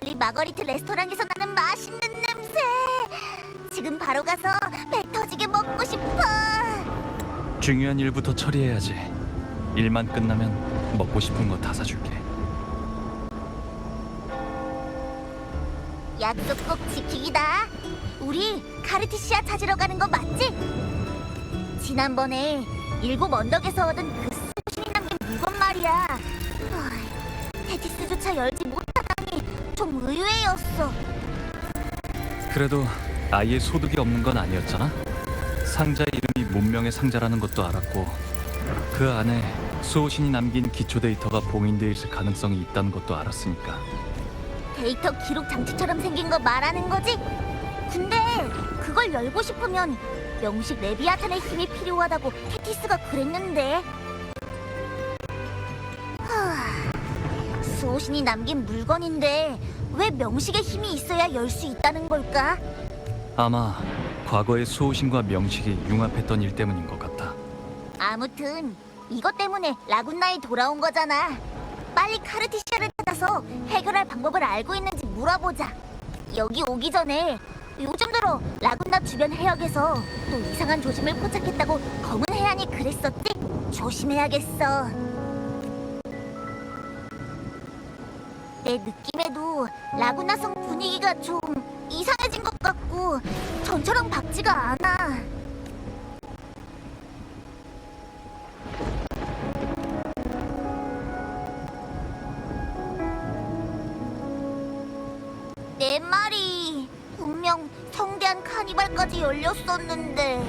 우리 마거리트 레스토랑에서 나는 맛있는 냄새. 지금 바로 가서 배 터지게 먹고 싶어. 중요한 일부터 처리해야지. 일만 끝나면 먹고 싶은 거 다 사줄게. 약속 꼭 지키기다. 우리 카르티시아 찾으러 가는 거 맞지? 지난번에 7 언덕에서 얻은 그 수신이 남긴 물건 말이야. 테티스조차 열지 못하다니 좀 의외였어. 그래도 아예 소득이 없는 건 아니었잖아. 상자 이름이 문명의 상자라는 것도 알았고, 그 안에 수호신이 남긴 기초 데이터가 봉인돼 있을 가능성이 있다는 것도 알았으니까. 데이터 기록 장치처럼 생긴 거 말하는 거지? 근데 그걸 열고 싶으면 명식 레비아탄의 힘이 필요하다고 테티스가 그랬는데. 수호신이 남긴 물건인데 왜 명식의 힘이 있어야 열 수 있다는 걸까? 아마 과거의 수호신과 명식이 융합했던 일 때문인 것 같다. 아무튼 이것 때문에 라군나에 돌아온 거잖아. 빨리 카르티시아를 찾아서 해결할 방법을 알고 있는지 물어보자. 여기 오기 전에 요즘 들어 라군나 주변 해역에서 또 이상한 조짐을 포착했다고 검은 해안이 그랬었지? 조심해야겠어. 내 느낌에도 라구나 성 분위기가 좀 이상해진 것 같고 전처럼 밝지가 않아. 내 말이 분명 성대한 카니발까지 열렸었는데.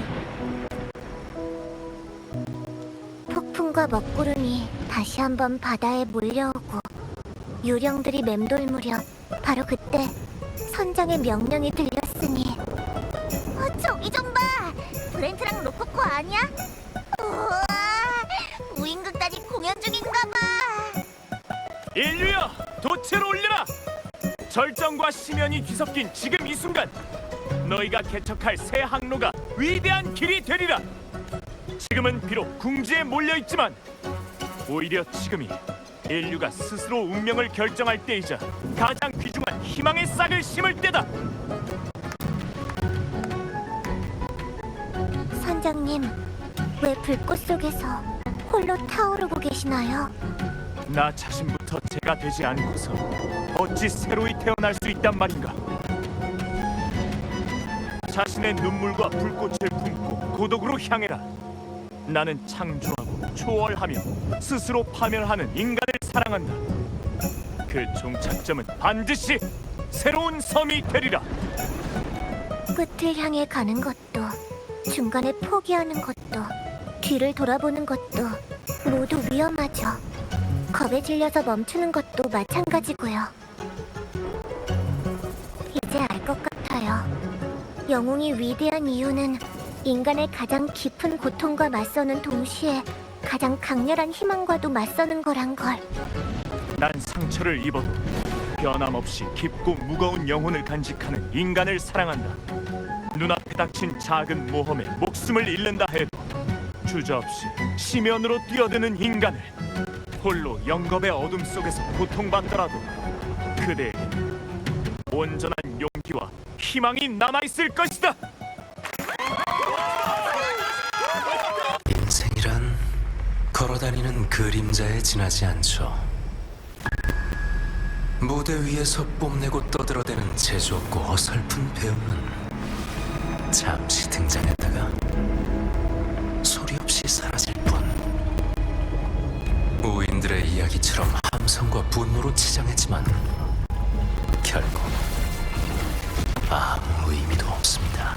폭풍과 먹구름이 다시 한번 바다에 몰려오고 유령들이 맴돌 무렵 바로 그때 선장의 명령이 들렸으니. 저기 좀 봐! 브렌트랑 로코코 아니야? 우와! 무인극단이 공연 중인가 봐! 인류여, 돛체로 올려라! 절정과 심연이 뒤섞인 지금 이 순간, 너희가 개척할 새 항로가 위대한 길이 되리라. 지금은 비록 궁지에 몰려있지만 오히려 지금이 인류가 스스로 운명을 결정할 때이자 가장 귀중한 희망의 싹을 심을 때다. 선장님, 왜 불꽃 속에서 홀로 타오르고 계시나요? 나 자신부터 제가 되지 않고서 어찌 새로이 태어날 수 있단 말인가. 자신의 눈물과 불꽃을 품고 고독으로 향해라. 나는 창조하고 초월하며 스스로 파멸하는 인간을 사랑한다. 그 종착점은 반드시 새로운 섬이 되리라. 끝을 향해 가는 것도, 중간에 포기하는 것도, 뒤를 돌아보는 것도 모두 위험하죠. 겁에 질려서 멈추는 것도 마찬가지고요. 이제 알 것 같아요. 영웅이 위대한 이유는 인간의 가장 깊은 고통과 맞서는 동시에 가장 강렬한 희망과도 맞서는 거란 걸. 난 상처를 입어도 변함없이 깊고 무거운 영혼을 간직하는 인간을 사랑한다. 눈앞에 닥친 작은 모험에 목숨을 잃는다 해도 주저없이 심연으로 뛰어드는 인간을, 홀로 영겁의 어둠 속에서 고통받더라도 그대에게는 온전한 용기와 희망이 남아있을 것이다. 인생이란 걸어다니는 그림자에 지나지 않죠. 무대 위에서 뽐내고 떠들어대는 재주없고 어설픈 배우는 잠시 등장했다가 소리 없이 사라질 뿐. 우인들의 이야기처럼 함성과 분노로 치장했지만 결국 아무 의미도 없습니다.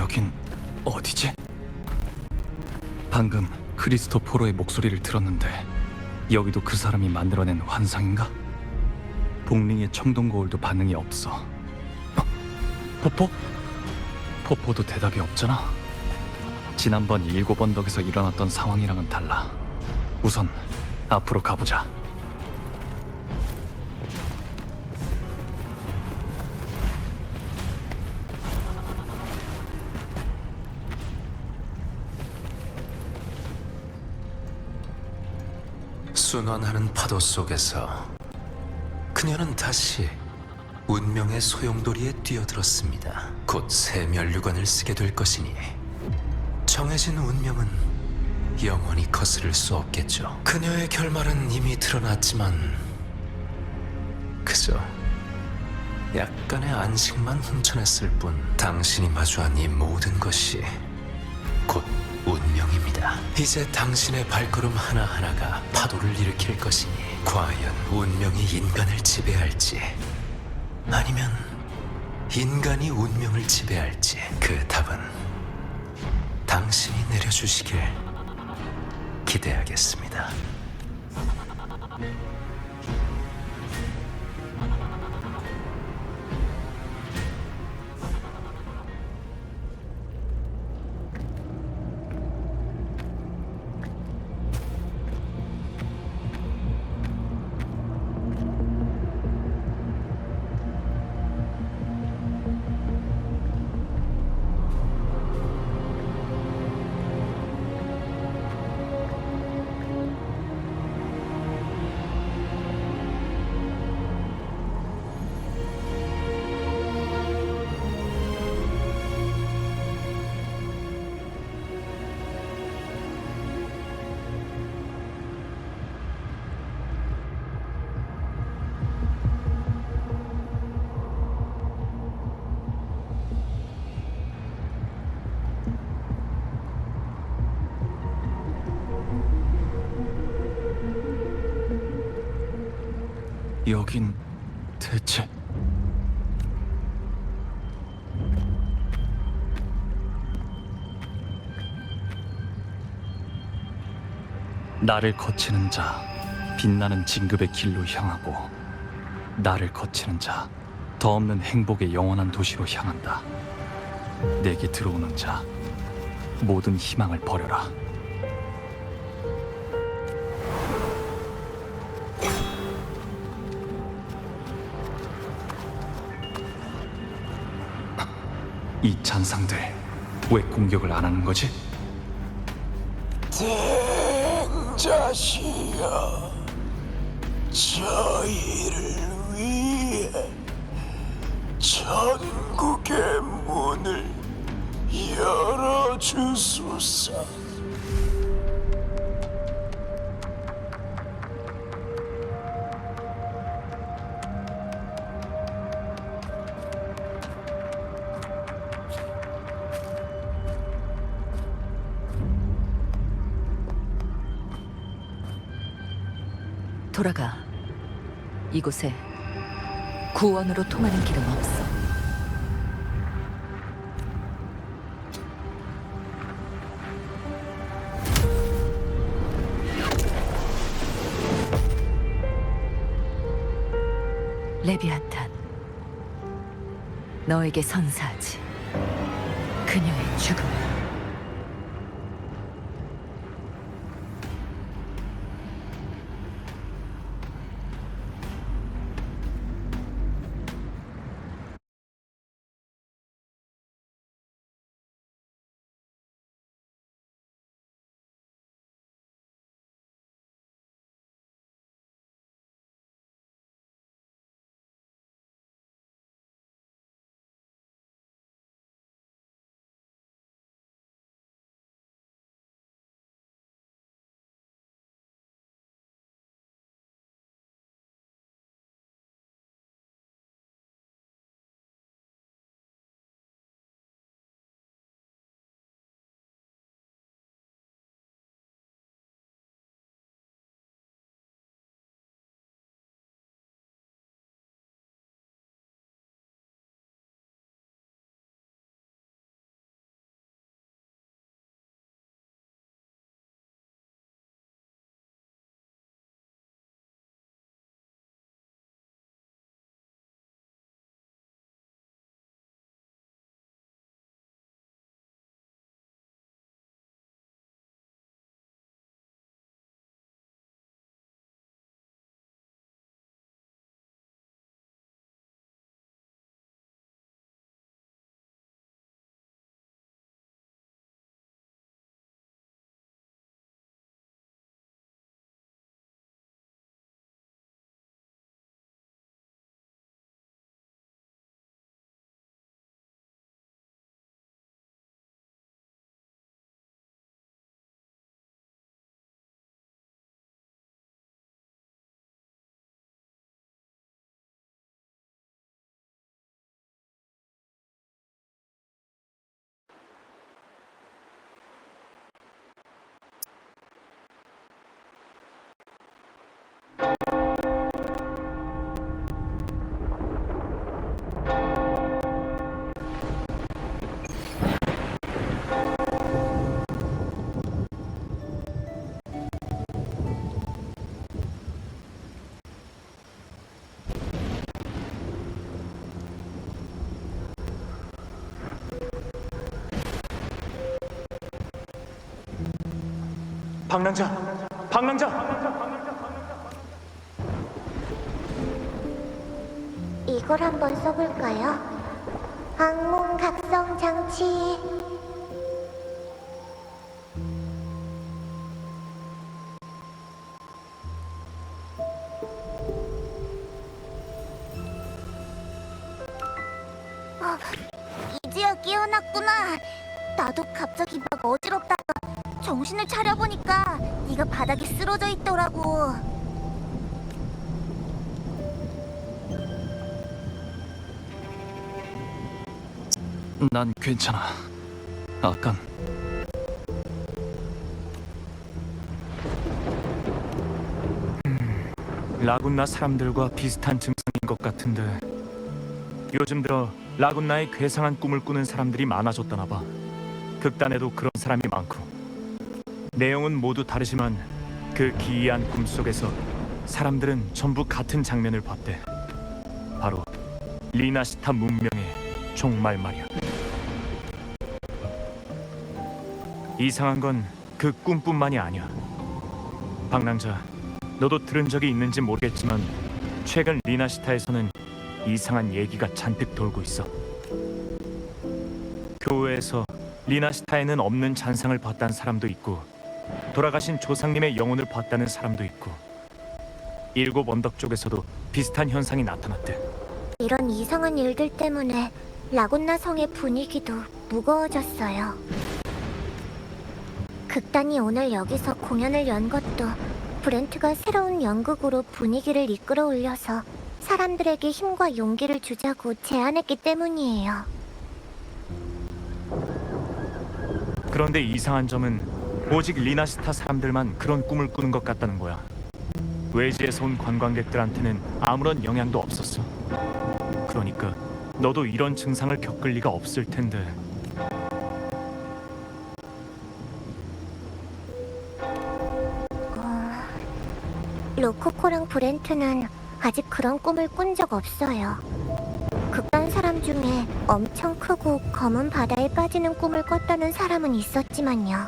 여긴 어디지? 방금 크리스토포로의 목소리를 들었는데 여기도 그 사람이 만들어낸 환상인가? 복링의 청동 거울도 반응이 없어. 포포? 포포도 대답이 없잖아. 지난번 7언덕에서 일어났던 상황이랑은 달라. 우선 앞으로 가보자. 순환하는 파도 속에서 그녀는 다시 운명의 소용돌이에 뛰어들었습니다. 곧 새 면류관을 쓰게 될 것이니 정해진 운명은 영원히 거스를 수 없겠죠. 그녀의 결말은 이미 드러났지만 그저 약간의 안식만 훔쳐냈을 뿐 당신이 마주한 이 모든 것이 곧 운명입니다. 이제 당신의 발걸음 하나하나가 파도를 일으킬 것이니 과연 운명이 인간을 지배할지 아니면 인간이 운명을 지배할지 그 답은 당신이 내려주시길 기대하겠습니다. 여긴 대체... 나를 거치는 자, 빛나는 진급의 길로 향하고 나를 거치는 자, 더 없는 행복의 영원한 도시로 향한다. 내게 들어오는 자, 모든 희망을 버려라. 이 잔상들 왜 공격을 안 하는 거지? 자시여, 저희를 위해 천국의 문을 열어주소서. 돌아가. 이곳에 구원으로 통하는 길은 없어. 레비아탄, 너에게 선사하지. 그녀의 죽음을. 방랑자, 방랑자. 이걸 한번 써볼까요? 악몽 각성 장치. 이제야 깨어났구나. 나도 갑자기 막 어지럽다가 정신을 차려보니까 네가 바닥에 쓰러져 있더라고. 난 괜찮아. 아깐 라군나 사람들과 비슷한 증상인 것 같은데 요즘 들어 라군나의 괴상한 꿈을 꾸는 사람들이 많아졌다나 봐. 극단에도 그런 사람이 많고 내용은 모두 다르지만 그 기이한 꿈 속에서 사람들은 전부 같은 장면을 봤대. 바로 리나시타 문명의 종말 말이야. 이상한 건 그 꿈뿐만이 아니야. 방랑자, 너도 들은 적이 있는지 모르겠지만 최근 리나시타에서는 이상한 얘기가 잔뜩 돌고 있어. 교회에서 리나시타에는 없는 잔상을 봤다는 사람도 있고 돌아가신 조상님의 영혼을 봤다는 사람도 있고 일곱 언덕 쪽에서도 비슷한 현상이 나타났대. 이런 이상한 일들 때문에 라군나 성의 분위기도 무거워졌어요. 극단이 오늘 여기서 공연을 연 것도 브렌트가 새로운 연극으로 분위기를 이끌어 올려서 사람들에게 힘과 용기를 주자고 제안했기 때문이에요. 그런데 이상한 점은 오직 리나시타 사람들만 그런 꿈을 꾸는 것 같다는 거야. 외지에서 온 관광객들한테는 아무런 영향도 없었어. 그러니까 너도 이런 증상을 겪을 리가 없을 텐데. 로코코랑 브렌트는 아직 그런 꿈을 꾼 적 없어요. 극단 사람 중에 엄청 크고 검은 바다에 빠지는 꿈을 꿨다는 사람은 있었지만요.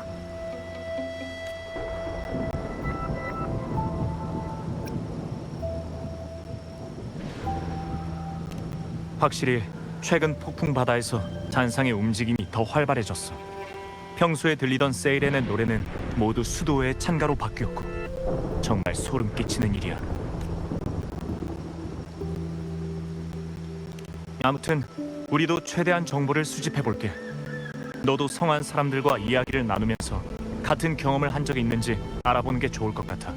확실히 최근 폭풍 바다에서 잔상의 움직임이 더 활발해졌어. 평소에 들리던 세이렌의 노래는 모두 수도의 찬가로 바뀌었고 정말 소름 끼치는 일이야. 아무튼 우리도 최대한 정보를 수집해 볼게. 너도 성한 사람들과 이야기를 나누면서 같은 경험을 한 적이 있는지 알아보는 게 좋을 것 같아.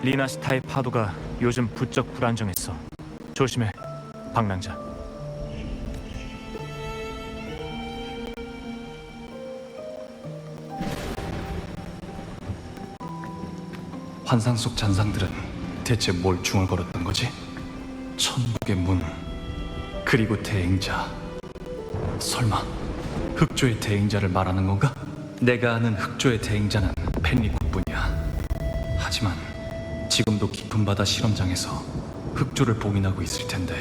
리나시타의 파도가 요즘 부쩍 불안정했어. 조심해, 방랑자. 환상 속 잔상들은 대체 뭘 중얼거렸던 거지? 천국의 문, 그리고 대행자. 설마 흑조의 대행자를 말하는 건가? 내가 아는 흑조의 대행자는 펜리코뿐이야. 하지만 지금도 깊은 바다 실험장에서 흑조를 봉인하고 있을 텐데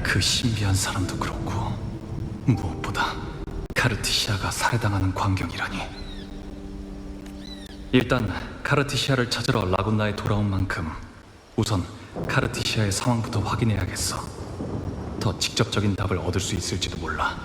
그 신비한 사람도 그렇고 무엇보다 카르티시아가 살해당하는 광경이라니. 일단 카르티시아를 찾으러 라군나에 돌아온 만큼 우선 카르티시아의 상황부터 확인해야겠어. 더 직접적인 답을 얻을 수 있을지도 몰라.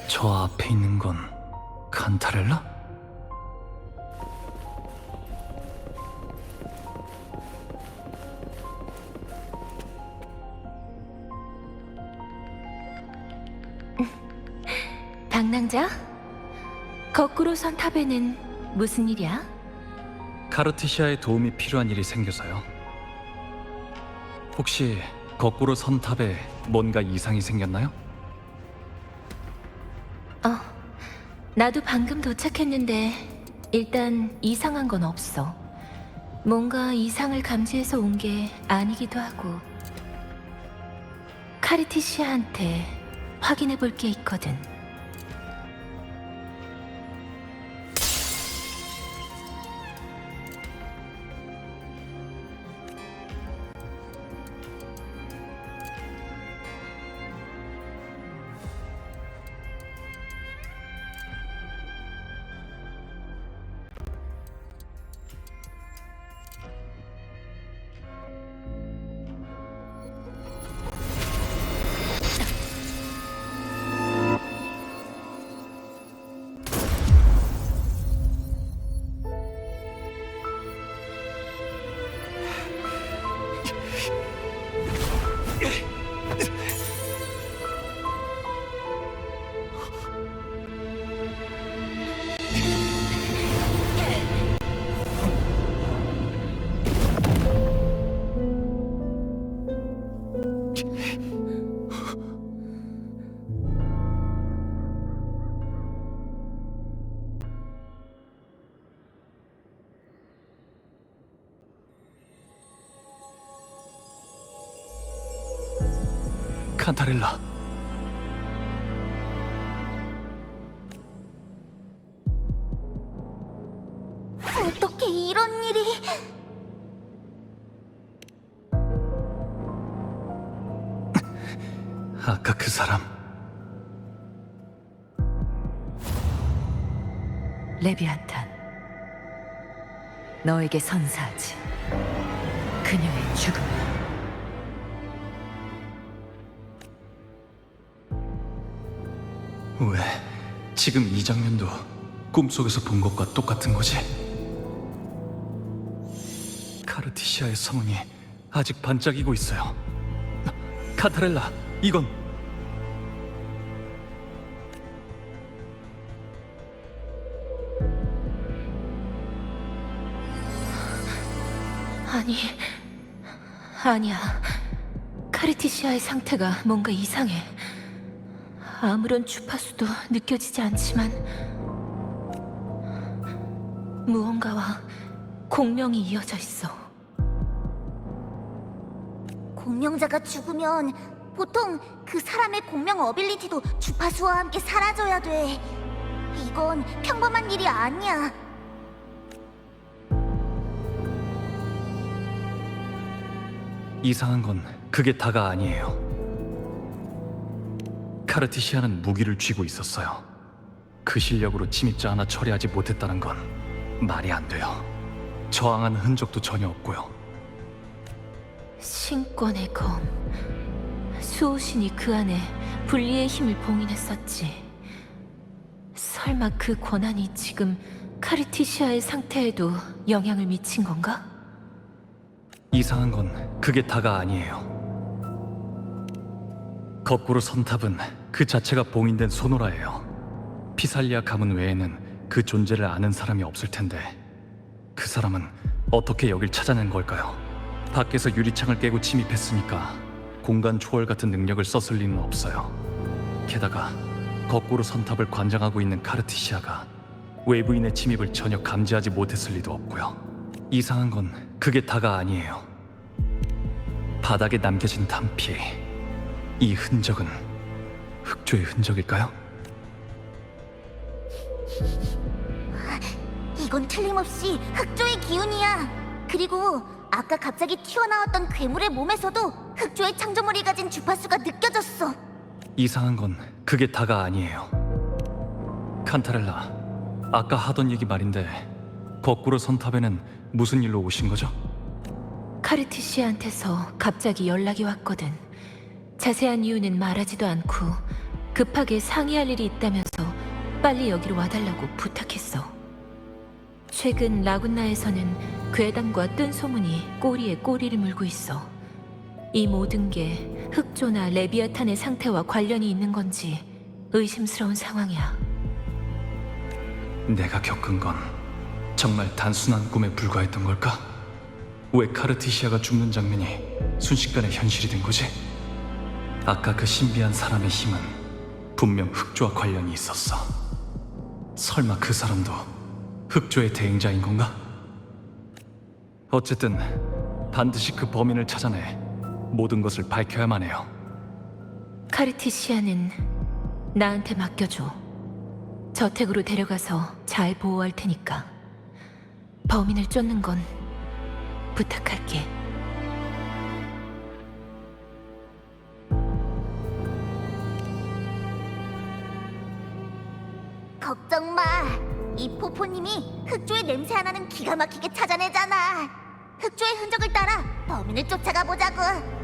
저 앞에 있는 건 칸타렐라? 당낭자? 거꾸로 선 탑에는 무슨 일이야? 카르티시아의 도움이 필요한 일이 생겨서요. 혹시 거꾸로 선 탑에 뭔가 이상이 생겼나요? 나도 방금 도착했는데 일단 이상한 건 없어. 뭔가 이상을 감지해서 온 게 아니기도 하고. 카르티시아한테 확인해 볼 게 있거든. 칸타렐라. 어떻게 이런 일이? 아까 그 사람. 레비아탄, 너에게 선사하지. 그녀의 죽음을. 왜 지금 이 장면도 꿈속에서 본 것과 똑같은 거지? 카르티시아의 성운이 아직 반짝이고 있어요. 카타렐라, 이건 아니야. 카르티시아의 상태가 뭔가 이상해. 아무런 주파수도 느껴지지 않지만 무언가와 공명이 이어져 있어. 공명자가 죽으면 보통 그 사람의 공명 어빌리티도 주파수와 함께 사라져야 돼. 이건 평범한 일이 아니야. 이상한 건 그게 다가 아니에요. 카르티시아는 무기를 쥐고 있었어요. 그 실력으로 침입자 하나 처리하지 못했다는 건 말이 안 돼요. 저항하는 흔적도 전혀 없고요. 신권의 검. 수호신이 그 안에 분리의 힘을 봉인했었지. 설마 그 권한이 지금 카르티시아의 상태에도 영향을 미친 건가? 이상한 건 그게 다가 아니에요. 거꾸로 선탑은 그 자체가 봉인된 소노라예요. 피살리아 가문 외에는 그 존재를 아는 사람이 없을 텐데 그 사람은 어떻게 여길 찾아낸 걸까요? 밖에서 유리창을 깨고 침입했으니까 공간 초월 같은 능력을 썼을 리는 없어요. 게다가 거꾸로 선탑을 관장하고 있는 카르티시아가 외부인의 침입을 전혀 감지하지 못했을 리도 없고요. 이상한 건 그게 다가 아니에요. 바닥에 남겨진 탄피, 이 흔적은 흑조의 흔적일까요? 이건 틀림없이 흑조의 기운이야. 그리고 아까 갑자기 튀어나왔던 괴물의 몸에서도 흑조의 창조물이 가진 주파수가 느껴졌어. 이상한 건 그게 다가 아니에요. 칸타렐라, 아까 하던 얘기 말인데 거꾸로 선탑에는 무슨 일로 오신 거죠? 카르티시아한테서 갑자기 연락이 왔거든. 자세한 이유는 말하지도 않고 급하게 상의할 일이 있다면서 빨리 여기로 와달라고 부탁했어. 최근 라군나에서는 괴담과 뜬 소문이 꼬리에 꼬리를 물고 있어. 이 모든 게 흑조나 레비아탄의 상태와 관련이 있는 건지 의심스러운 상황이야. 내가 겪은 건 정말 단순한 꿈에 불과했던 걸까? 왜 카르티시아가 죽는 장면이 순식간에 현실이 된 거지? 아까 그 신비한 사람의 힘은 분명 흑조와 관련이 있었어. 설마 그 사람도 흑조의 대행자인 건가? 어쨌든 반드시 그 범인을 찾아내 모든 것을 밝혀야만 해요. 카르티시아는 나한테 맡겨줘. 저택으로 데려가서 잘 보호할 테니까. 범인을 쫓는 건 부탁할게. 걱정 마. 이 포포님이 흑조의 냄새 하나는 기가 막히게 찾아내잖아. 흑조의 흔적을 따라 범인을 쫓아가 보자고.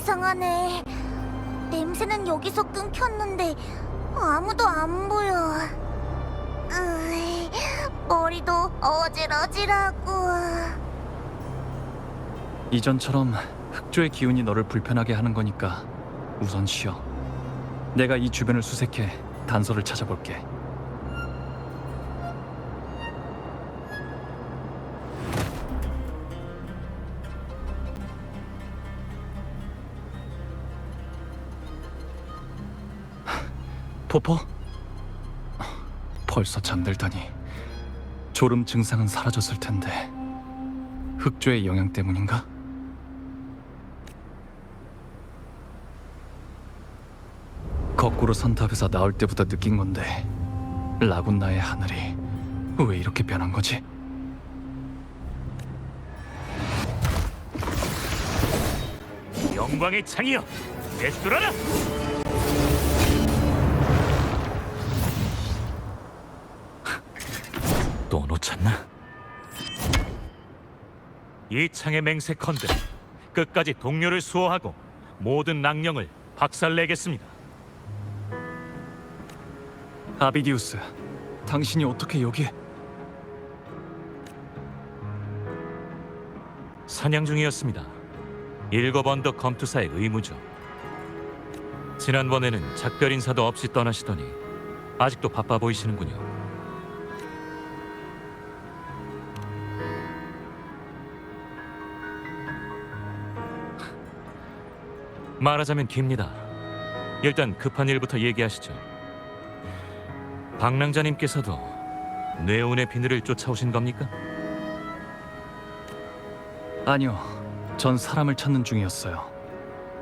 이상하네. 냄새는 여기서 끊겼는데 아무도 안 보여. 머리도 어질어질하고. 이전처럼 흑조의 기운이 너를 불편하게 하는 거니까 우선 쉬어. 내가 이 주변을 수색해 단서를 찾아볼게. 포포? 벌써 잠들다니. 졸음 증상은 사라졌을 텐데 흑조의 영향 때문인가? 거꾸로 선탑에서 나올 때부터 느낀 건데 라군나의 하늘이 왜 이렇게 변한 거지? 영광의 창이여, 되돌아라! 또 놓쳤나? 이 창의 맹세컨대 끝까지 동료를 수호하고 모든 낭령을 박살내겠습니다. 아비디우스, 당신이 어떻게 여기에? 사냥 중이었습니다. 7 언덕 검투사의 의무죠. 지난번에는 작별 인사도 없이 떠나시더니 아직도 바빠 보이시는군요. 말하자면 깁니다. 일단 급한 일부터 얘기하시죠. 방랑자님께서도 뇌운의 비늘을 쫓아오신 겁니까? 아니요, 전 사람을 찾는 중이었어요.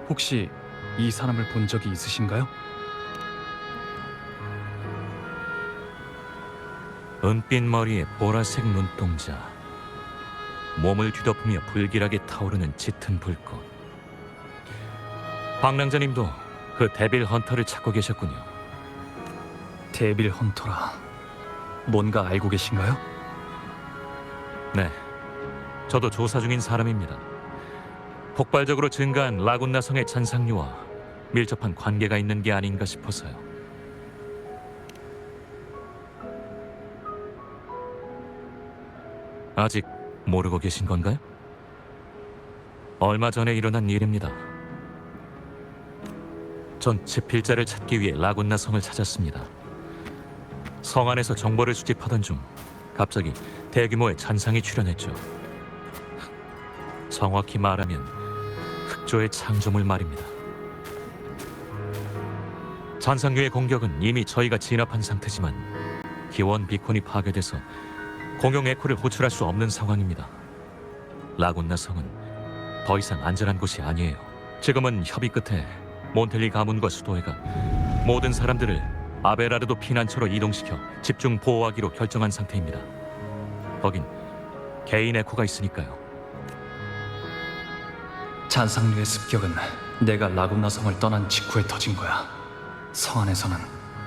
혹시 이 사람을 본 적이 있으신가요? 은빛 머리에 보라색 눈동자, 몸을 뒤덮으며 불길하게 타오르는 짙은 불꽃. 방랑자님도 그 데빌 헌터를 찾고 계셨군요. 데빌 헌터라. 뭔가 알고 계신가요? 네, 저도 조사 중인 사람입니다. 폭발적으로 증가한 라군나 성의 잔상류와 밀접한 관계가 있는 게 아닌가 싶어서요. 아직 모르고 계신 건가요? 얼마 전에 일어난 일입니다. 전 지필자를 찾기 위해 라군나 성을 찾았습니다. 성 안에서 정보를 수집하던 중 갑자기 대규모의 잔상이 출현했죠. 정확히 말하면 흑조의 창조물 말입니다. 잔상류의 공격은 이미 저희가 진압한 상태지만 기원 비콘이 파괴돼서 공용 에코를 호출할 수 없는 상황입니다. 라군나 성은 더 이상 안전한 곳이 아니에요. 지금은 협의 끝에 몬텔리 가문과 수도회가 모든 사람들을 아베라르도 피난처로 이동시켜 집중 보호하기로 결정한 상태입니다. 거긴 개인 에코가 있으니까요. 잔상류의 습격은 내가 라군나 성을 떠난 직후에 터진 거야. 성 안에서는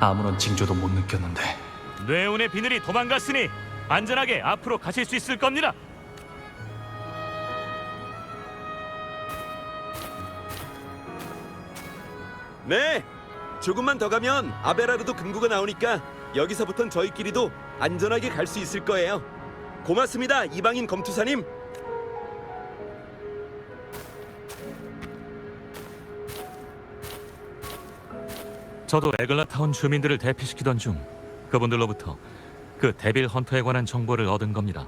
아무런 징조도 못 느꼈는데. 뇌운의 비늘이 도망갔으니 안전하게 앞으로 가실 수 있을 겁니다. 네, 조금만 더 가면 아베라르도 금구가 나오니까 여기서부턴 저희끼리도 안전하게 갈 수 있을 거예요. 고맙습니다, 이방인 검투사님. 저도 에글라타운 주민들을 대피시키던 중 그분들로부터 그 데빌 헌터에 관한 정보를 얻은 겁니다.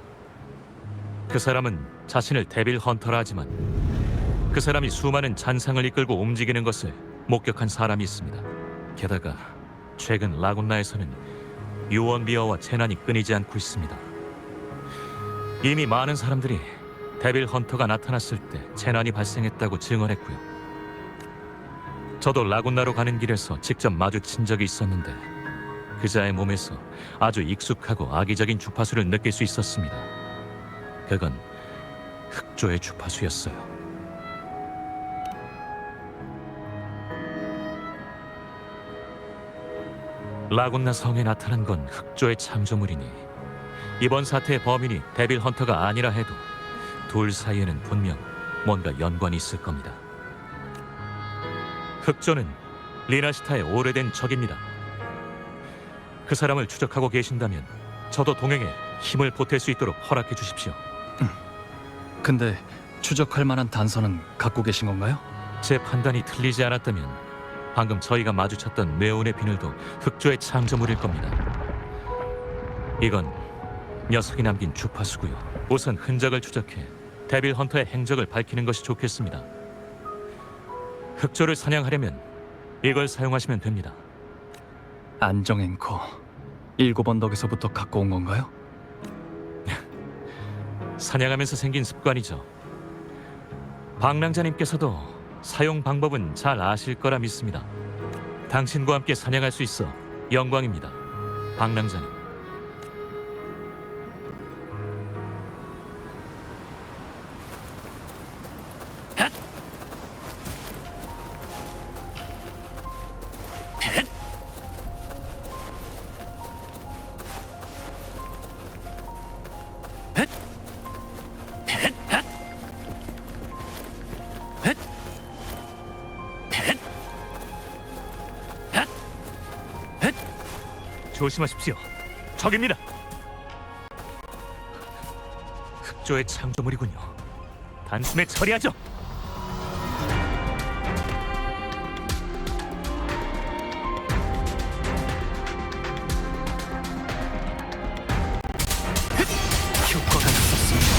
그 사람은 자신을 데빌 헌터라 하지만 그 사람이 수많은 잔상을 이끌고 움직이는 것을 목격한 사람이 있습니다. 게다가 최근 라군나에서는 유언비어와 재난이 끊이지 않고 있습니다. 이미 많은 사람들이 데빌 헌터가 나타났을 때 재난이 발생했다고 증언했고요. 저도 라군나로 가는 길에서 직접 마주친 적이 있었는데 그자의 몸에서 아주 익숙하고 악의적인 주파수를 느낄 수 있었습니다. 그건 흑조의 주파수였어요. 라군나 성에 나타난 건 흑조의 창조물이니 이번 사태의 범인이 데빌 헌터가 아니라 해도 둘 사이에는 분명 뭔가 연관이 있을 겁니다. 흑조는 리나시타의 오래된 적입니다. 그 사람을 추적하고 계신다면 저도 동행에 힘을 보탤 수 있도록 허락해 주십시오. 근데 추적할 만한 단서는 갖고 계신 건가요? 제 판단이 틀리지 않았다면 방금 저희가 마주쳤던 뇌운의 비늘도 흑조의 창조물일 겁니다. 이건 녀석이 남긴 주파수고요. 우선 흔적을 추적해 데빌 헌터의 행적을 밝히는 것이 좋겠습니다. 흑조를 사냥하려면 이걸 사용하시면 됩니다. 안정 앵커 7 언덕에서부터 갖고 온 건가요? 사냥하면서 생긴 습관이죠. 방랑자님께서도 사용 방법은 잘 아실 거라 믿습니다. 당신과 함께 사냥할 수 있어 영광입니다, 방랑자님. 조심하십시오. 적입니다. 흑조의 창조물이군요. 단숨에 처리하죠. 효과가 있었습니다.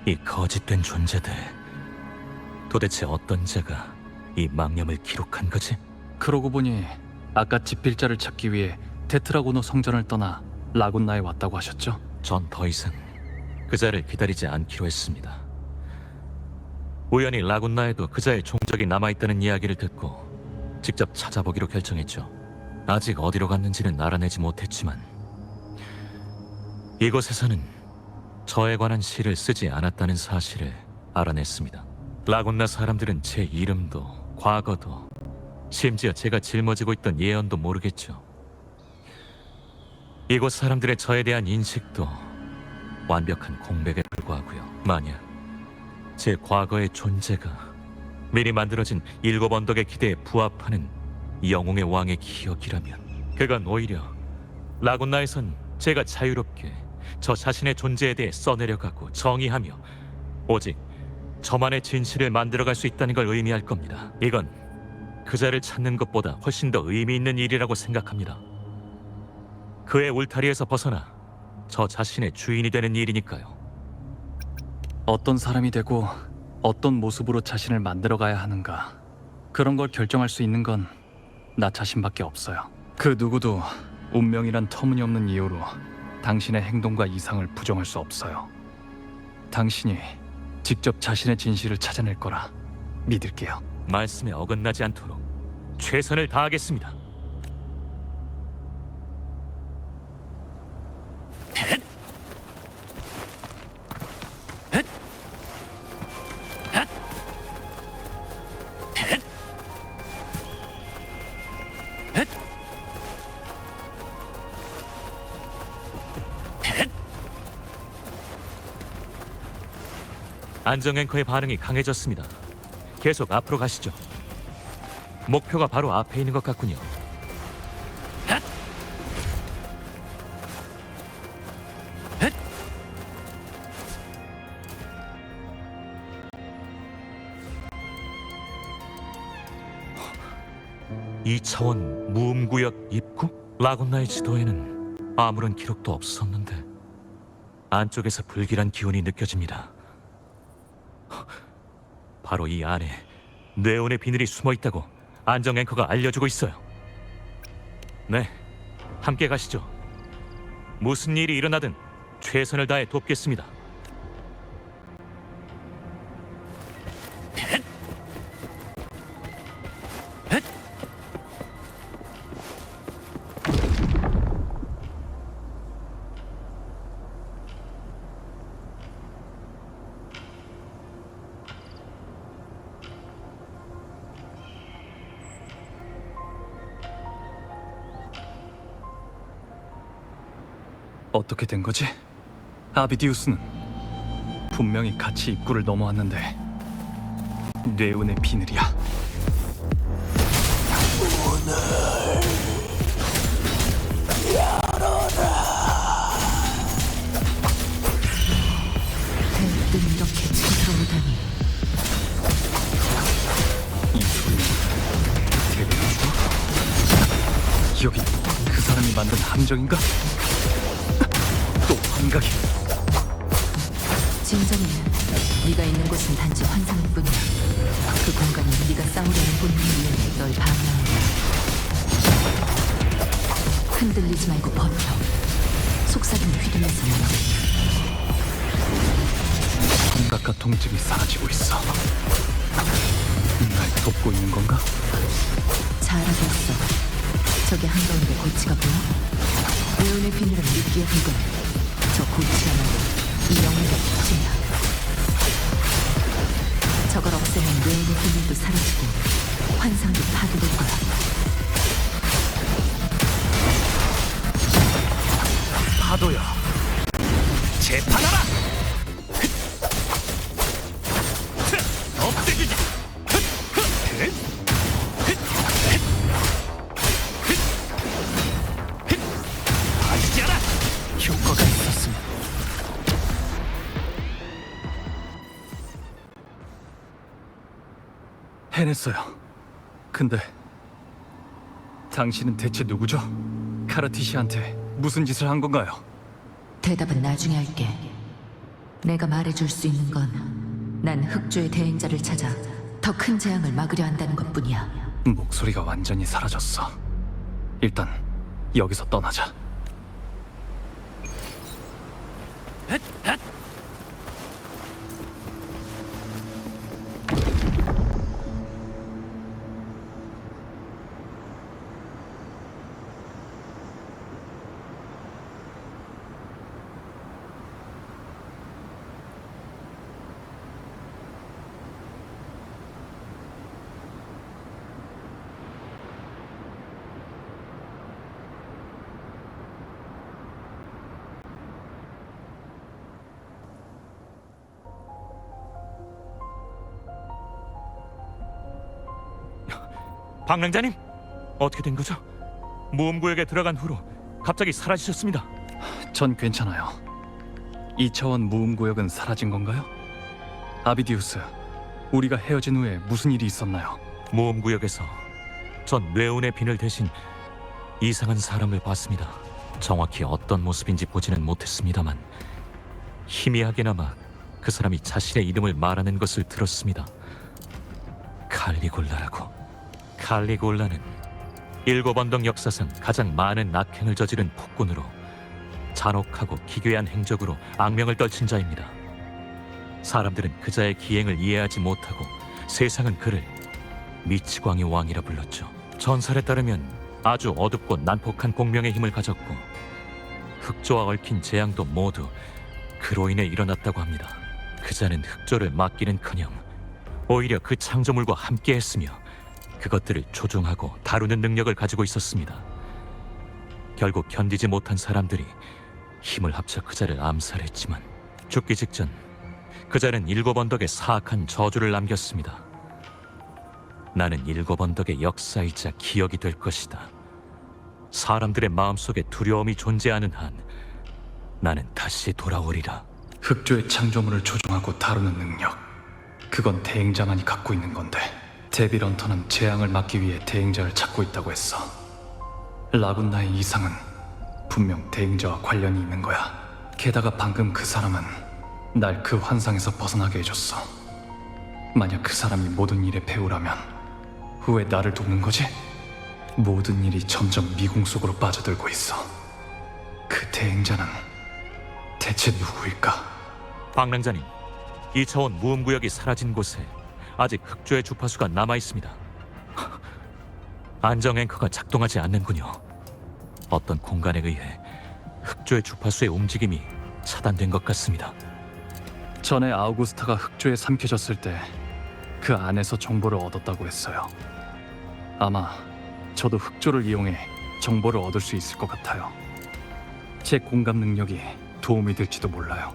이 거짓된 존재들, 도대체 어떤 자가 이 망념을 기록한 거지? 그러고 보니 아까 집필자를 찾기 위해 테트라고노 성전을 떠나 라군나에 왔다고 하셨죠? 전 더 이상 그 자를 기다리지 않기로 했습니다. 우연히 라군나에도 그자의 종적이 남아있다는 이야기를 듣고 직접 찾아보기로 결정했죠. 아직 어디로 갔는지는 알아내지 못했지만 이곳에서는 저에 관한 시를 쓰지 않았다는 사실을 알아냈습니다. 라군나 사람들은 제 이름도 과거도 심지어 제가 짊어지고 있던 예언도 모르겠죠. 이곳 사람들의 저에 대한 인식도 완벽한 공백에 불과하고요. 만약 제 과거의 존재가 미리 만들어진 7 언덕의 기대에 부합하는 영웅의 왕의 기억이라면 그건 오히려 라군나에선 제가 자유롭게 저 자신의 존재에 대해 써내려가고 정의하며 오직 저만의 진실을 만들어갈 수 있다는 걸 의미할 겁니다. 이건 그자를 찾는 것보다 훨씬 더 의미 있는 일이라고 생각합니다. 그의 울타리에서 벗어나 저 자신의 주인이 되는 일이니까요. 어떤 사람이 되고 어떤 모습으로 자신을 만들어가야 하는가, 그런 걸 결정할 수 있는 건 나 자신밖에 없어요. 그 누구도 운명이란 터무니없는 이유로 당신의 행동과 이상을 부정할 수 없어요. 당신이 직접 자신의 진실을 찾아낼 거라 믿을게요. 말씀에 어긋나지 않도록 최선을 다하겠습니다. 안정 앵커의 반응이 강해졌습니다. 계속 앞으로 가시죠. 목표가 바로 앞에 있는 것 같군요. 이 차원 무음구역 입구? 라군나의 지도에는 아무런 기록도 없었는데 안쪽에서 불길한 기운이 느껴집니다. 바로 이 안에 뇌온의 비늘이 숨어 있다고 안정 앵커가 알려주고 있어요. 네, 함께 가시죠. 무슨 일이 일어나든 최선을 다해 돕겠습니다. 어떻게 된 거지? 아비디우스는 분명히 같이 입구를 넘어왔는데 뇌운의 비늘이야. 대뜸 이렇게 쳐들어오다니. 이 소리는 대변주? 여기 그 사람이 만든 함정인가? 또 환각이. 진정해. 네가 있는 곳은 단지 환상일 뿐이야. 그 공간이 네가 싸우려는 본능을 위해 널 방해하는 거야. 흔들리지 말고 버텨. 속삭임에 휘둘려서 넘어. 감각과 통증이 사라지고 있어. 날 돕고 있는 건가? 잘하고 있어. 저기 한가운데 고치가 보여? 레온의 비늘은 미끼에 불과해. 저 고치가 말고 이 영웅의 특징이야. 저걸 없애면 레온의 비늘도 사라지고 환상도 파괴될 거야. 파도여, 재판하라! 엎드기기! 빠지지 않아! 효과가 있었습니다. 해냈어요. 근데 당신은 대체 누구죠? 카르티시한테 무슨 짓을 한 건가요? 대답은 나중에 할게. 내가 말해줄 수 있는 건 난 흑조의 대행자를 찾아 더 큰 재앙을 막으려 한다는 것뿐이야. 목소리가 완전히 사라졌어. 일단 여기서 떠나자. 방랑자님, 어떻게 된 거죠? 모험구역에 들어간 후로 갑자기 사라지셨습니다. 전 괜찮아요. 2차원 무음구역은 사라진 건가요? 아비디우스, 우리가 헤어진 후에 무슨 일이 있었나요? 모험구역에서 전 뇌운의 비늘 대신 이상한 사람을 봤습니다. 정확히 어떤 모습인지 보지는 못했습니다만 희미하게나마 그 사람이 자신의 이름을 말하는 것을 들었습니다. 칼리골라라고. 칼리골라는 7언덕 역사상 가장 많은 악행을 저지른 폭군으로 잔혹하고 기괴한 행적으로 악명을 떨친 자입니다. 사람들은 그자의 기행을 이해하지 못하고 세상은 그를 미치광이 왕이라 불렀죠. 전설에 따르면 아주 어둡고 난폭한 공명의 힘을 가졌고 흑조와 얽힌 재앙도 모두 그로 인해 일어났다고 합니다. 그자는 흑조를 막기는커녕 오히려 그 창조물과 함께했으며 그것들을 조종하고 다루는 능력을 가지고 있었습니다. 결국 견디지 못한 사람들이 힘을 합쳐 그자를 암살했지만 죽기 직전 그자는 7언덕에 사악한 저주를 남겼습니다. 나는 7언덕의 역사이자 기억이 될 것이다. 사람들의 마음속에 두려움이 존재하는 한 나는 다시 돌아오리라. 흑조의 창조물을 조종하고 다루는 능력, 그건 대행자만이 갖고 있는 건데 데빌 헌터는 재앙을 막기 위해 대행자를 찾고 있다고 했어. 라군나의 이상은 분명 대행자와 관련이 있는 거야. 게다가 방금 그 사람은 날 그 환상에서 벗어나게 해줬어. 만약 그 사람이 모든 일의 배우라면 왜 나를 돕는 거지? 모든 일이 점점 미궁 속으로 빠져들고 있어. 그 대행자는 대체 누구일까? 방랑자님, 2차원 무음구역이 사라진 곳에 아직 흑조의 주파수가 남아있습니다. 안정 앵커가 작동하지 않는군요. 어떤 공간에 의해 흑조의 주파수의 움직임이 차단된 것 같습니다. 전에 아우구스타가 흑조에 삼켜졌을 때 그 안에서 정보를 얻었다고 했어요. 아마 저도 흑조를 이용해 정보를 얻을 수 있을 것 같아요. 제 공감 능력이 도움이 될지도 몰라요.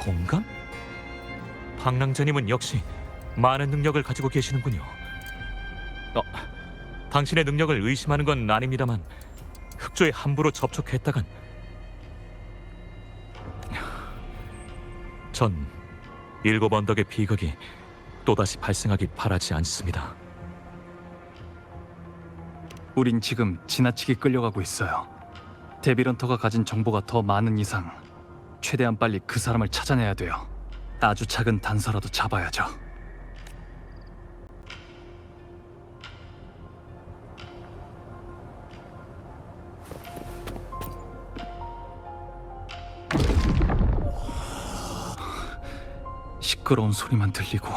공감? 방랑자님은 역시 많은 능력을 가지고 계시는군요. 당신의 능력을 의심하는 건 아닙니다만 흑조에 함부로 접촉했다간 전 7언덕의 비극이 또다시 발생하길 바라지 않습니다. 우린 지금 지나치게 끌려가고 있어요. 데빌 헌터가 가진 정보가 더 많은 이상 최대한 빨리 그 사람을 찾아내야 돼요. 아주 작은 단서라도 잡아야죠. 시끄러운 소리만 들리고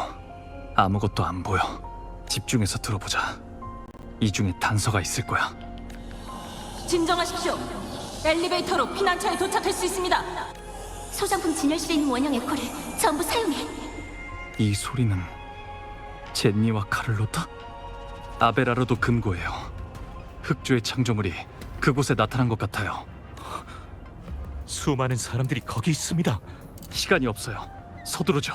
아무것도 안 보여. 집중해서 들어보자. 이 중에 단서가 있을 거야. 진정하십시오. 엘리베이터로 피난처에 도착할 수 있습니다. 소장품 진열실에 있는 원형 에코를 전부 사용해. 이 소리는 젠니와 카를로타? 아베라르도 금고예요. 흑조의 창조물이 그곳에 나타난 것 같아요. 수많은 사람들이 거기 있습니다. 시간이 없어요. 서두르죠.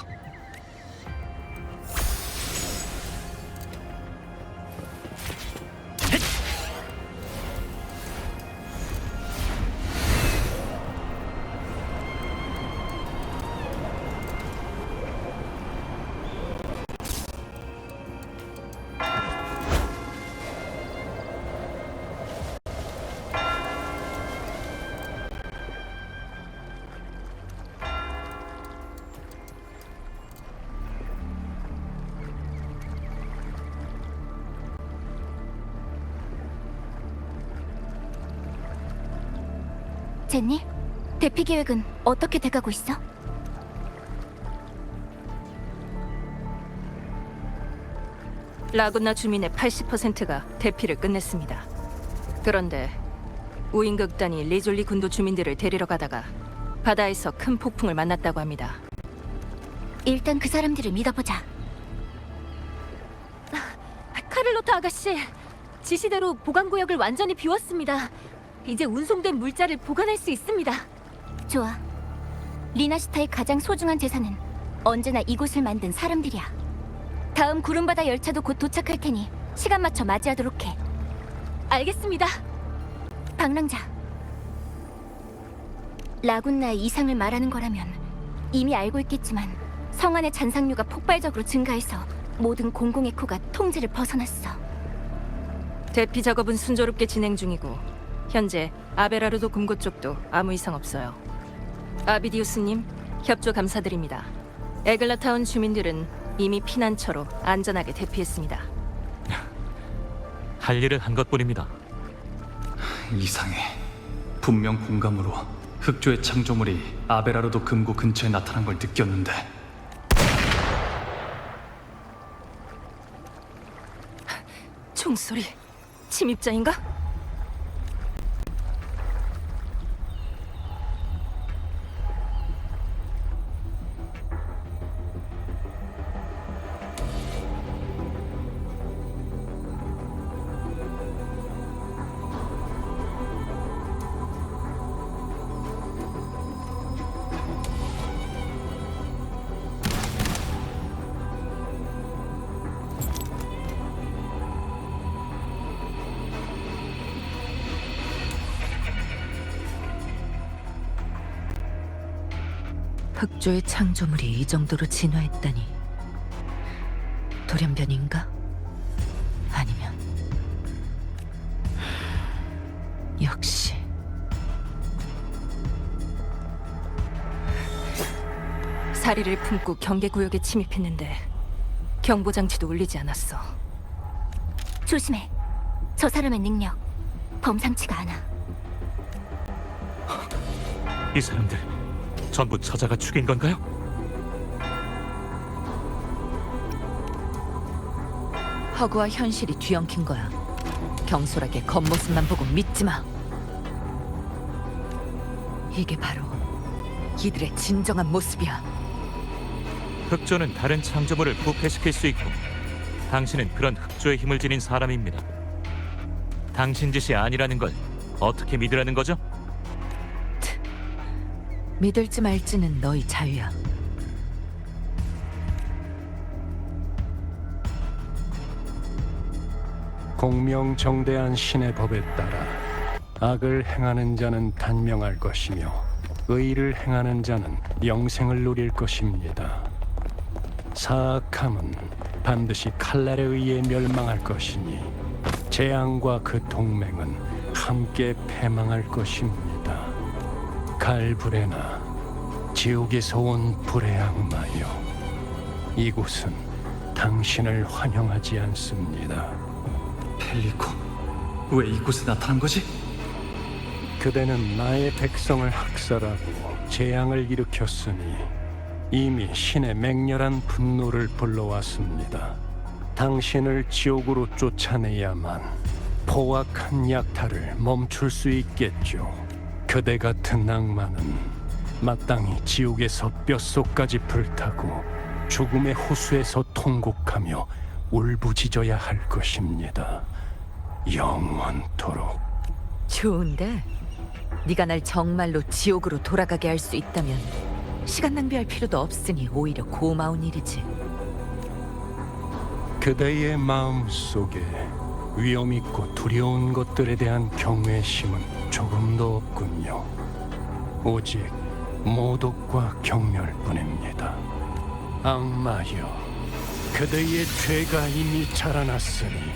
제니, 대피 계획은 어떻게 돼가고 있어? 라군나 주민의 80%가 대피를 끝냈습니다. 그런데 우인극단이 리졸리 군도 주민들을 데리러 가다가 바다에서 큰 폭풍을 만났다고 합니다. 일단 그 사람들을 믿어보자. 카를로타 아가씨, 지시대로 보관구역을 완전히 비웠습니다. 이제 운송된 물자를 보관할 수 있습니다. 좋아. 리나시타의 가장 소중한 재산은 언제나 이곳을 만든 사람들이야. 다음 구름바다 열차도 곧 도착할 테니 시간 맞춰 맞이하도록 해. 알겠습니다. 방랑자. 라군나의 이상을 말하는 거라면 이미 알고 있겠지만 성 안의 잔상류가 폭발적으로 증가해서 모든 공공에코가 통제를 벗어났어. 대피 작업은 순조롭게 진행 중이고 현재 아베라르도 금고 쪽도 아무 이상 없어요. 아비디우스님, 협조 감사드립니다. 에글라타운 주민들은 이미 피난처로 안전하게 대피했습니다. 할 일을 한 것뿐입니다. 이상해. 분명 공감으로 흑조의 창조물이 아베라르도 금고 근처에 나타난 걸 느꼈는데. 총소리, 침입자인가? 흑조의 창조물이 이 정도로 진화했다니 돌연변인가? 아니면 역시 사리를 품고 경계구역에 침입했는데 경보장치도 울리지 않았어. 조심해. 저 사람의 능력 범상치가 않아. 이 사람들 전부 저자가 죽인 건가요? 허구와 현실이 뒤엉킨 거야. 경솔하게 겉모습만 보고 믿지 마. 이게 바로 이들의 진정한 모습이야. 흑조는 다른 창조물을 부패시킬 수 있고 당신은 그런 흑조의 힘을 지닌 사람입니다. 당신 짓이 아니라는 걸 어떻게 믿으라는 거죠? 믿을지 말지는 너희 자유야. 공명정대한 신의 법에 따라 악을 행하는 자는 단명할 것이며 의를 행하는 자는 영생을 누릴 것입니다. 사악함은 반드시 칼날에 의해 멸망할 것이니 재앙과 그 동맹은 함께 패망할 것입니다. 갈브레나 지옥에서 온 불의 악마여, 이곳은 당신을 환영하지 않습니다. 펠리코, 왜 이곳에 나타난 거지? 그대는 나의 백성을 학살하고 재앙을 일으켰으니 이미 신의 맹렬한 분노를 불러왔습니다. 당신을 지옥으로 쫓아내야만 포악한 약탈을 멈출 수 있겠죠. 그대 같은 악마는 마땅히 지옥에서 뼛속까지 불타고 죽음의 호수에서 통곡하며 울부짖어야 할 것입니다. 영원토록. 좋은데 네가 날 정말로 지옥으로 돌아가게 할 수 있다면 시간 낭비할 필요도 없으니 오히려 고마운 일이지. 그대의 마음 속에 위험 있고 두려운 것들에 대한 경외심은 조금도 없군요. 오직 모독과 경멸뿐입니다. 악마여, 그대의 죄가 이미 자라났으니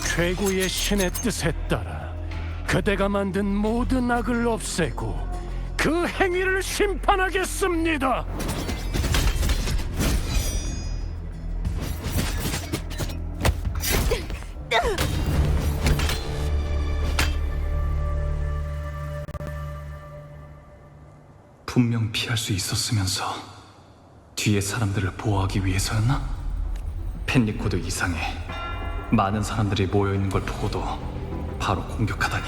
최고의 신의 뜻에 따라 그대가 만든 모든 악을 없애고 그 행위를 심판하겠습니다. 분명 피할 수 있었으면서 뒤에 사람들을 보호하기 위해서였나? 펜리코드 이상해. 많은 사람들이 모여있는 걸 보고도 바로 공격하다니.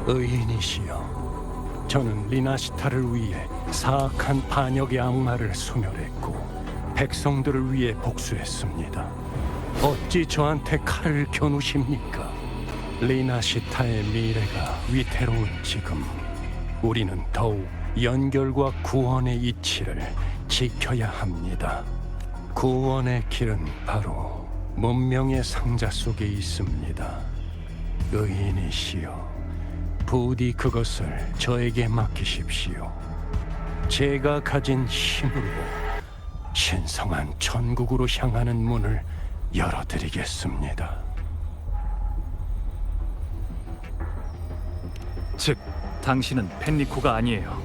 의인이시여, 저는 리나시타를 위해 사악한 반역의 악마를 소멸했고 백성들을 위해 복수했습니다. 어찌 저한테 칼을 겨누십니까? 리나시타의 미래가 위태로운 지금, 우리는 더욱 연결과 구원의 이치를 지켜야 합니다. 구원의 길은 바로 문명의 상자 속에 있습니다. 의인이시여, 부디 그것을 저에게 맡기십시오. 제가 가진 힘으로 신성한 천국으로 향하는 문을 열어드리겠습니다. 즉, 당신은 펜리코가 아니에요.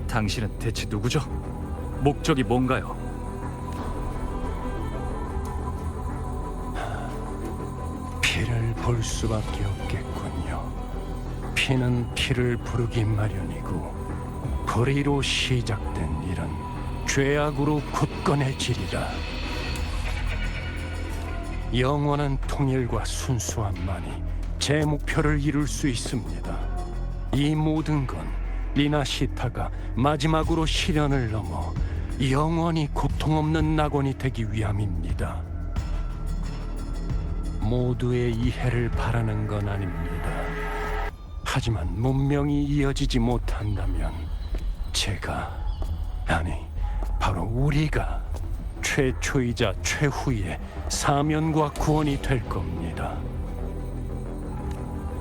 당신은 대체 누구죠? 목적이 뭔가요? 피를 볼 수밖에 없겠군요. 피는 피를 부르기 마련이고 불의로 시작된 일은 죄악으로 굳건해지리라. 영원한 통일과 순수함만이 제 목표를 이룰 수 있습니다. 이 모든 건 리나시타가 마지막으로 시련을 넘어 영원히 고통 없는 낙원이 되기 위함입니다. 모두의 이해를 바라는 건 아닙니다. 하지만 문명이 이어지지 못한다면 제가, 아니 바로 우리가 최초이자 최후의 사면과 구원이 될 겁니다.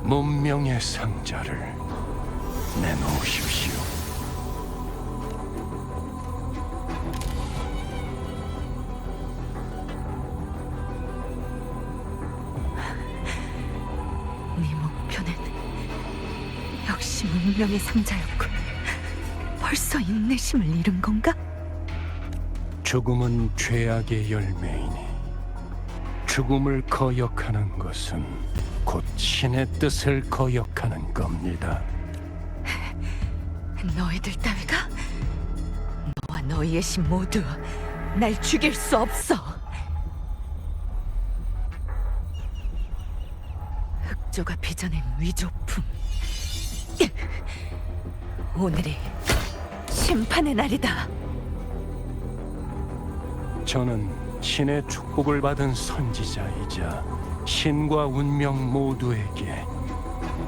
문명의 상자를 내놓으십시오. 네 목표는 역시 문명의 상자였군. 벌써 인내심을 잃은 건가? 죽음은 죄악의 열매이니 죽음을 거역하는 것은 곧 신의 뜻을 거역하는 겁니다. 너희들 따위가? 너와 너희의 신 모두 날 죽일 수 없어. 흑조가 빚어낸 위조품. 오늘이 심판의 날이다. 저는 신의 축복을 받은 선지자이자 신과 운명 모두에게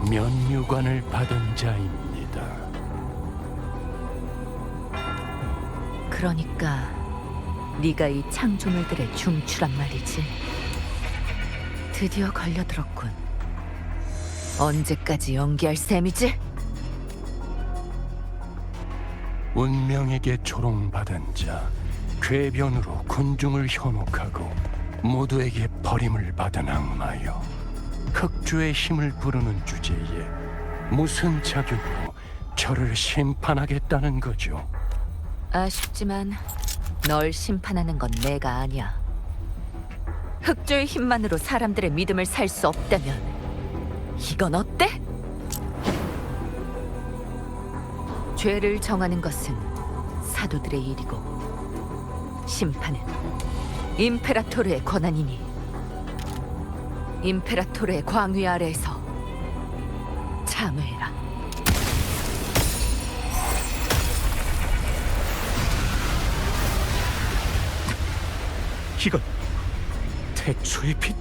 면류관을 받은 자입니다. 그러니까 네가 이 창조물들의 중추란 말이지. 드디어 걸려들었군. 언제까지 연기할 셈이지? 운명에게 조롱받은 자, 궤변으로 군중을 현혹하고 모두에게 버림을 받은 악마여, 흑주의 힘을 부르는 주제에 무슨 자격으로 저를 심판하겠다는 거죠? 아쉽지만 널 심판하는 건 내가 아니야. 흑조의 힘만으로 사람들의 믿음을 살 수 없다면 이건 어때? 죄를 정하는 것은 사도들의 일이고 심판은 임페라토르의 권한이니 임페라토르의 광위 아래에서 참회해라. 이건 태초의 빛.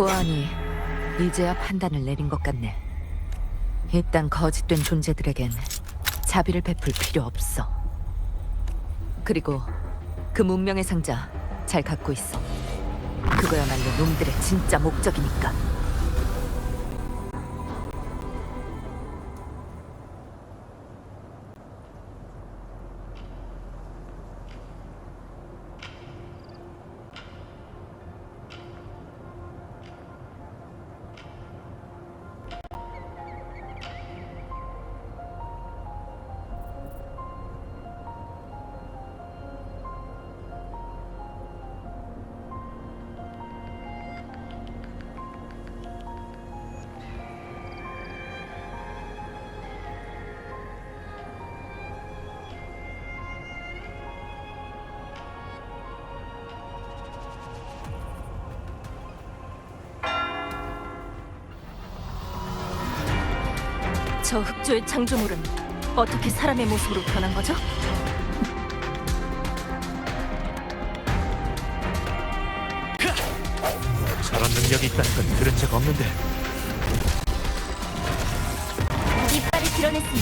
보아하니 이제야 판단을 내린 것 같네. 이딴 거짓된 존재들에겐 자비를 베풀 필요 없어. 그리고 그 문명의 상자 잘 갖고 있어. 그거야말로 놈들의 진짜 목적이니까. 저 흑조의 창조물은 어떻게 사람의 모습으로 변한 거죠? 저런 능력이 있다는 건 들은 적 없는데. 이빨을 드러냈으니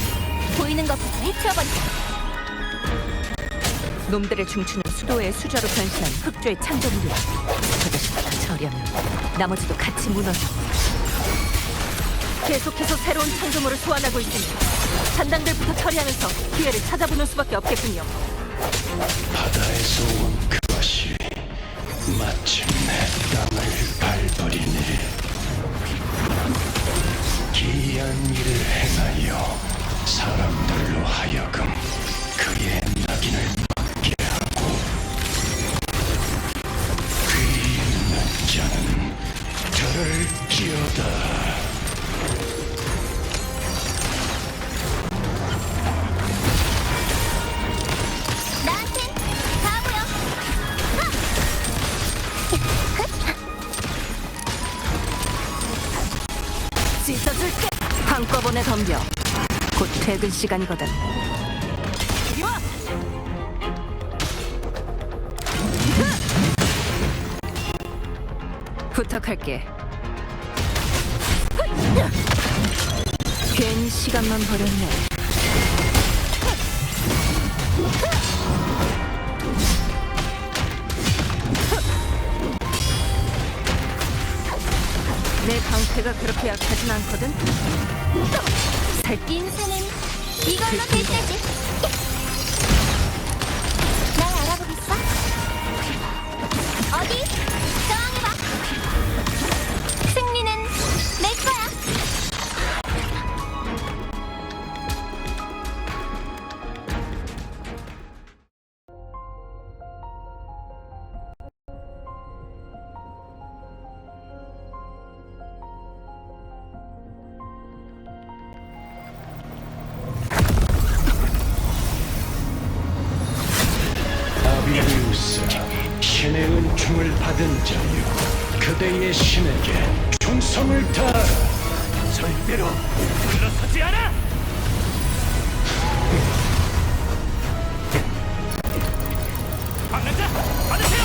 보이는 것부터 해치워버리자. 놈들을 춤추는 수도의 수저로 변신한 흑조의 창조물이야. 저 자식들 처리하면 나머지도 같이 무너져. 계속해서 새로운 창조물을 소환하고 있으니 잔당들부터 처리하면서 기회를 찾아보는 수밖에 없겠군요. 바다에서 온 그것이 마침내 땅을 밟으리니 기이한 일을 행하여 사람들로 하여금 그의 낙인을 받게 하고 귀 있는 자는 들을지어다. 나한텐 다 보여. 씻어줄게. 한꺼번에 덤벼. 곧 퇴근 시간이거든. 이리 와! 부탁할게. 괜히 시간만 버렸네. 내 방패가 그렇게 약하진 않거든. 인생은 이걸로 될 때지. 날 알아보겠어? 어디? 저항해봐. 승리는 내 거야. 아비리우스, 신의 은총을 받은 자여, 그대의 신에게 충성을 다하라. 절대로 물러서지 않아. 방랑자 받으세요.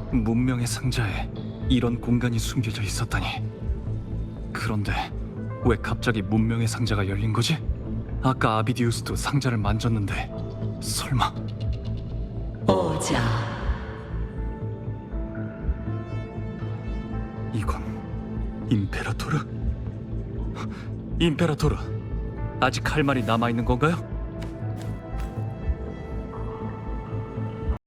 문명의 상자에 이런 공간이 숨겨져 있었다니. 그런데 왜 갑자기 문명의 상자가 열린 거지? 아까 아비디우스도 상자를 만졌는데 설마 오자. 이건 임페라토르? 임페라토르, 아직 할 말이 남아있는 건가요?